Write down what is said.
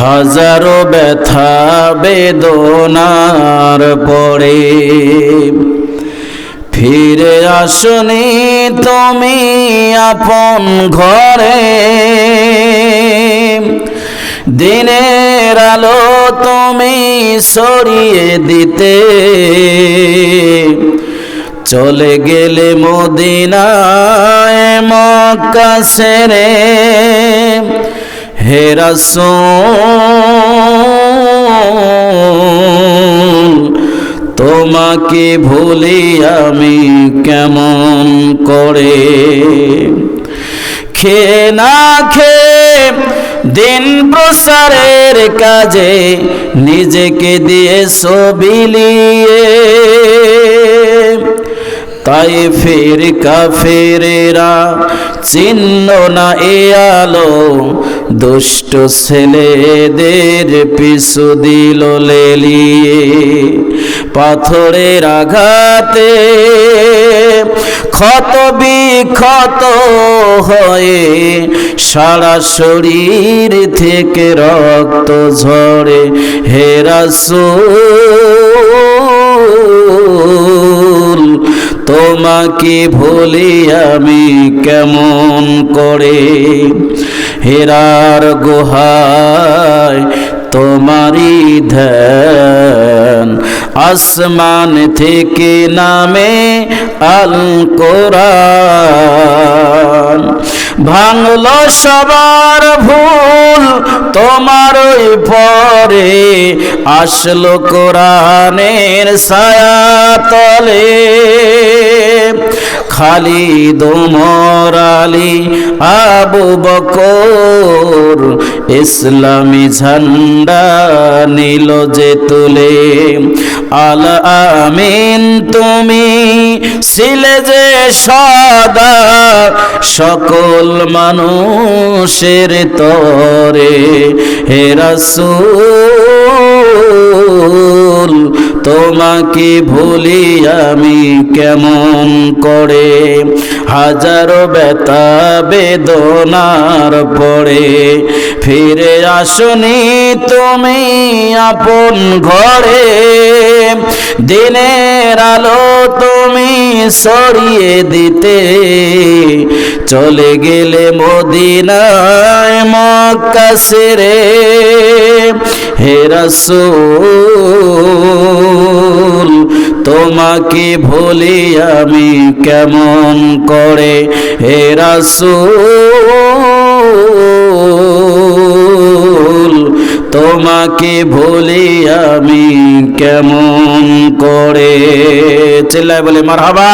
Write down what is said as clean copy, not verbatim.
হাজারো ব্যথা বেদনার পরে ফিরে আসনি তুমি আপন ঘরে। দিনের আলো তুমি ছড়িয়ে দিতে চলে গেলে মদিনায় মক্কা ছেড়ে। হে রাসূল তোমাকে ভুলি আমি কেমন করে। খেয়ে না খেয়ে দিন প্রসারের কাজে নিজেকে দিয়েছো বিলিয়ে। তায়েফের কাফেরেরা চিহ্ন না এ আলো, দুষ্ট ছেলেদের পিছু দিল লেলিয়ে। পাথরের আঘাতে ক্ষত বিক্ষত হয়ে সারা শরীর থেকে রক্ত ঝরে। হে রাসূল তোমাকে ভুলি আমি কেমন করে। হেরার গুহায় তোমারি ধ্যান, আসমান থেকে নামে আল কোরআন। ভাঙলো সবার ভুল তোমার ওই পরে, আসলো কোরআনের ছায়া তলে। খালিদ ওমর আলী আবু বকর ইসলামী ঝান্ডা নিল যে তুলে। আল আমিন তুমি ছিলে যে সদা সকল মানুষের তরে। হে রাসূল তোমাকে ভুলি আমি কেমন করে। হাজারো ব্যথা বেদনার পরে ফিরে আসনি তুমি আপন ঘরে। দিনের আলো তুমি ছড়িয়ে দিতে চলে গেলে মদিনায় মক্কা ছেড়ে। হে রাসূল তোমাকে ভুলি আমি কেমন করে। হে রাসূল তোমাকে ভুলি আমি কেমন করে। চিল্লায় বলে মারহাবা।